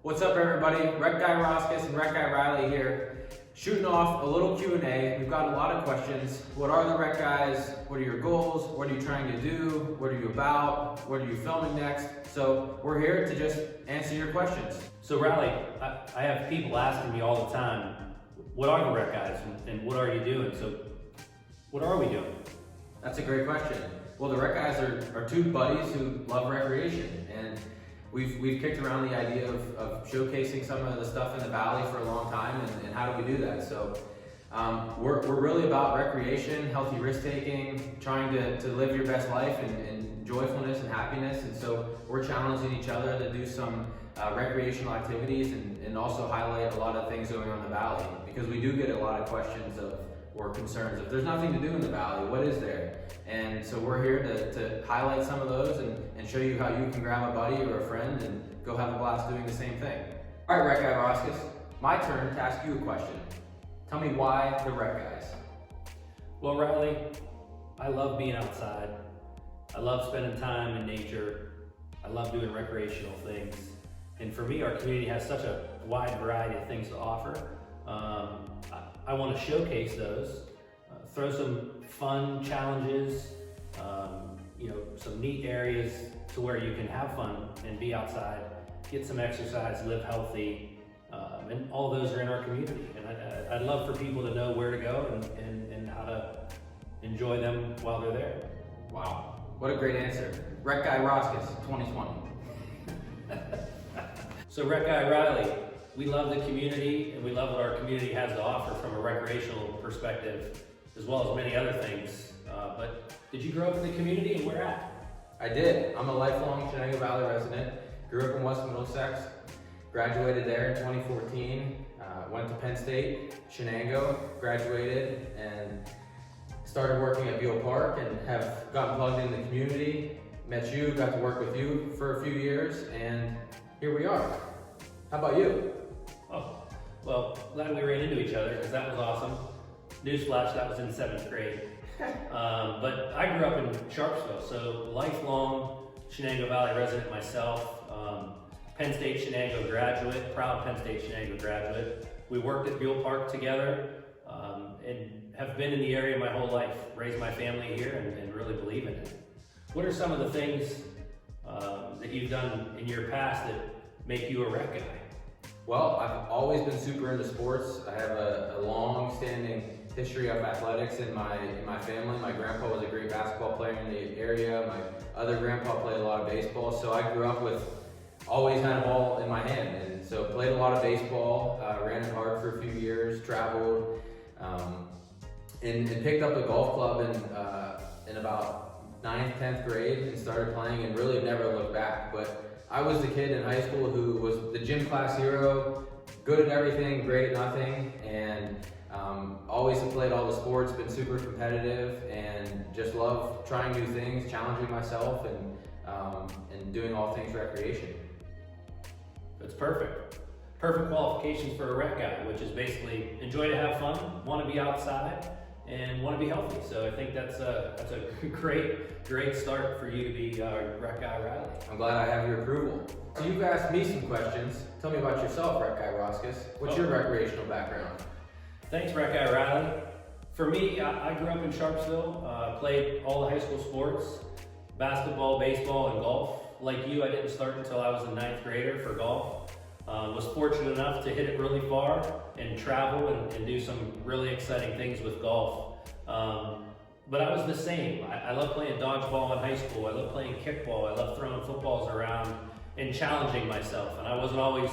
What's up, everybody? Rec Guy Roskis and Rec Guy Riley here, shooting off a little Q&A. We've got a lot of questions. What are the Rec Guys? What are your goals? What are you trying to do? What are you about? What are you filming next? So we're here to just answer your questions. So Riley, I have people asking me all the time, what are the Rec Guys and what are you doing? So what are we doing? That's a great question. Well, the Rec Guys are two buddies who love recreation, and we've kicked around the idea of showcasing some of the stuff in the Valley for a long time, and how do we do that? So we're really about recreation, healthy risk taking, trying to live your best life and joyfulness and happiness. And so we're challenging each other to do some recreational activities and also highlight a lot of things going on in the Valley, because we do get a lot of questions or concerns. If there's nothing to do in the Valley, what is there? And so we're here to highlight some of those and show you how you can grab a buddy or a friend and go have a blast doing the same thing. All right, Rec Guy Roskis, my turn to ask you a question. Tell me why the Rec Guys? Well, Riley, I love being outside. I love spending time in nature. I love doing recreational things. And for me, our community has such a wide variety of things to offer. I want to showcase those, throw some fun challenges, some neat areas to where you can have fun and be outside, get some exercise, live healthy, and all those are in our community. And I'd love for people to know where to go and how to enjoy them while they're there. Wow, what a great answer. Rec Guy Roskis, 2020. So Rec Guy Riley, we love the community and we love what our community has to offer from a recreational perspective, as well as many other things. But did you grow up in the community and where at? I did. I'm a lifelong Chenango Valley resident. Grew up in West Middlesex. Graduated there in 2014. Went to Penn State, Chenango. Graduated and started working at Beal Park and have gotten plugged in the community. Met you, got to work with you for a few years, and here we are. How about you? Oh, well, glad we ran into each other because that was awesome. Newsflash, that was in 7th grade. But I grew up in Sharpsville, so lifelong Chenango Valley resident myself. Penn State Chenango graduate, proud Penn State Chenango graduate. We worked at Beal Park together and have been in the area my whole life, raised my family here and really believe in it. What are some of the things that you've done in your past that make you a Rec Guy? Well, I've always been super into sports. I have a long-standing history of athletics in my family. My grandpa was a great basketball player in the area. My other grandpa played a lot of baseball, so I grew up with always had a ball in my hand, and so played a lot of baseball. Ran it hard for a few years, traveled, and picked up a golf club in about 9th, 10th grade and started playing and really never looked back. But I was the kid in high school who was the gym class hero, good at everything, great at nothing, and always have played all the sports, been super competitive, and just love trying new things, challenging myself, and doing all things recreation. That's perfect. Perfect qualifications for a Rec Guy, which is basically enjoy to have fun, want to be outside, and want to be healthy. So I think that's a great start for you to be Rec Guy Riley. I'm glad I have your approval. So you've asked me some questions. Tell me about yourself, Rec Guy Roskis. What's your recreational background? Thanks, Rec Guy Riley. For me, I grew up in Sharpsville, played all the high school sports, basketball, baseball, and golf. Like you, I didn't start until I was a 9th grader for golf. Was fortunate enough to hit it really far and travel and do some really exciting things with golf. But I was the same. I love playing dodgeball in high school. I love playing kickball. I love throwing footballs around and challenging myself. And I wasn't always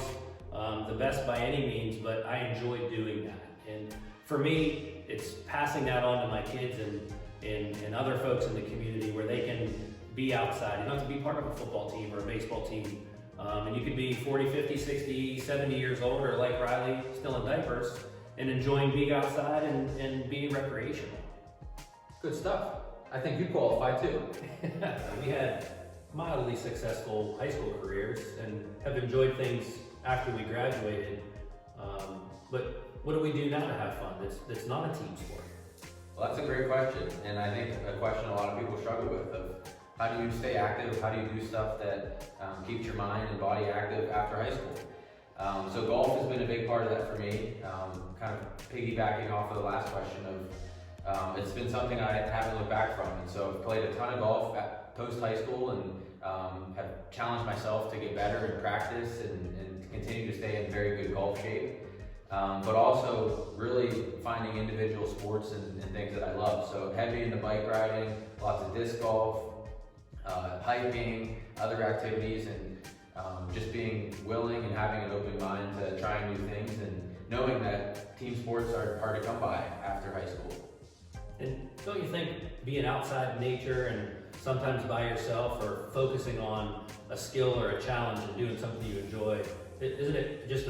the best by any means, but I enjoyed doing that. And for me, it's passing that on to my kids and other folks in the community where they can be outside. You don't have to be part of a football team or a baseball team. And you could be 40, 50, 60, 70 years old, or like Riley, still in diapers, and enjoying being outside and being recreational. Good stuff. I think you qualify too. We had mildly successful high school careers and have enjoyed things after we graduated. But what do we do now to have fun? That's not a team sport. Well, that's a great question, and I think a question a lot of people struggle with of How do you stay active? How do you do stuff that keeps your mind and body active after high school? So golf has been a big part of that for me. Kind of piggybacking off of the last question of, it's been something I haven't looked back from. And so I've played a ton of golf at post high school and have challenged myself to get better in practice and to continue to stay in very good golf shape. But also really finding individual sports and things that I love. So heavy into bike riding, lots of disc golf, hiking, other activities, and just being willing and having an open mind to trying new things and knowing that team sports are hard to come by after high school. And don't you think being outside in nature and sometimes by yourself or focusing on a skill or a challenge and doing something you enjoy, isn't it just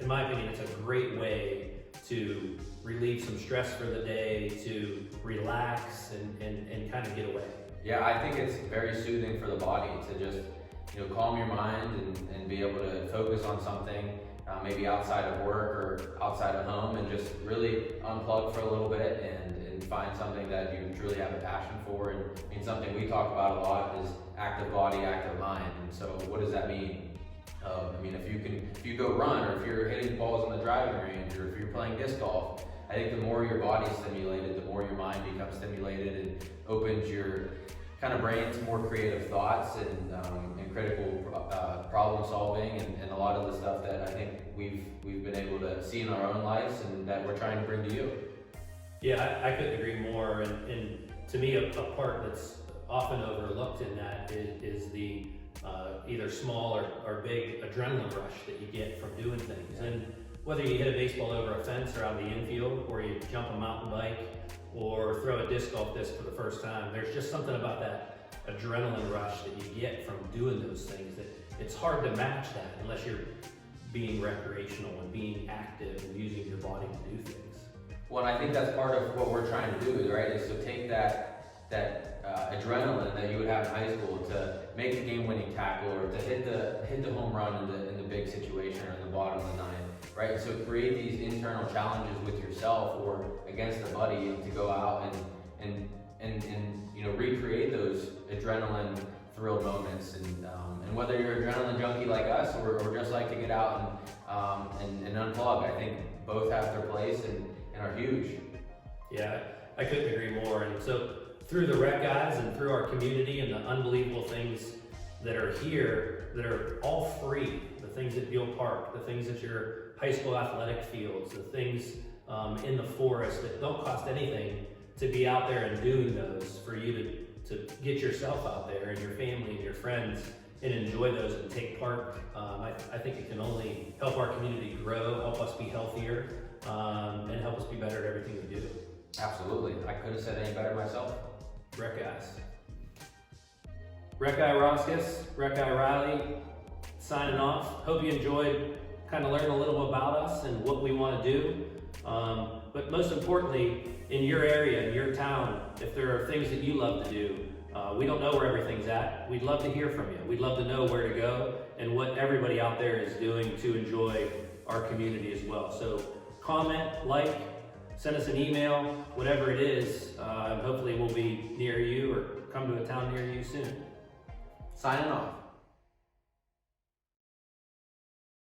in my opinion, it's a great way to relieve some stress for the day, to relax and kind of get away? Yeah, I think it's very soothing for the body to just, calm your mind and be able to focus on something, maybe outside of work or outside of home, and just really unplug for a little bit and find something that you truly have a passion for. And I mean, something we talk about a lot is active body, active mind. And so what does that mean? If you go run, or if you're hitting balls on the driving range, or if you're playing disc golf, I think the more your body's stimulated, the more your mind becomes stimulated and opens your kind of brain to more creative thoughts and critical problem solving and a lot of the stuff that I think we've been able to see in our own lives and that we're trying to bring to you. Yeah, I couldn't agree more. And to me, a part that's often overlooked in that is the either small or big adrenaline rush that you get from doing things. And whether you hit a baseball over a fence or out in the infield, or you jump a mountain bike, or throw a disc golf disc for the first time, there's just something about that adrenaline rush that you get from doing those things that it's hard to match that unless you're being recreational and being active and using your body to do things. Well, and I think that's part of what we're trying to do, right? Is to take that adrenaline that you would have in high school to make the game-winning tackle or to hit the home run in the big situation or in the bottom of the ninth, right? So create these internal challenges with yourself or against a buddy, and to go out and recreate those adrenaline thrilled moments. And whether you're an adrenaline junkie like us or just like to get out and unplug, I think both have their place and are huge. Yeah, I couldn't agree more. And so through the Rec Guys and through our community and the unbelievable things that are here that are all free, the things at Beal Park, the things at your high school athletic fields, the things in the forest that don't cost anything, to be out there and doing those, for you to get yourself out there and your family and your friends and enjoy those and take part. I think it can only help our community grow, help us be healthier, and help us be better at everything we do. Absolutely. I couldn't have said any better myself. Rec Guys. Rec Guy Roskis, Rec Guy Riley, signing off. Hope you enjoyed kind of learning a little about us and what we want to do. But most importantly, in your area, in your town, if there are things that you love to do, we don't know where everything's at. We'd love to hear from you. We'd love to know where to go and what everybody out there is doing to enjoy our community as well. So comment, like, send us an email, whatever it is, and hopefully we'll be near you or come to a town near you soon. Signing off.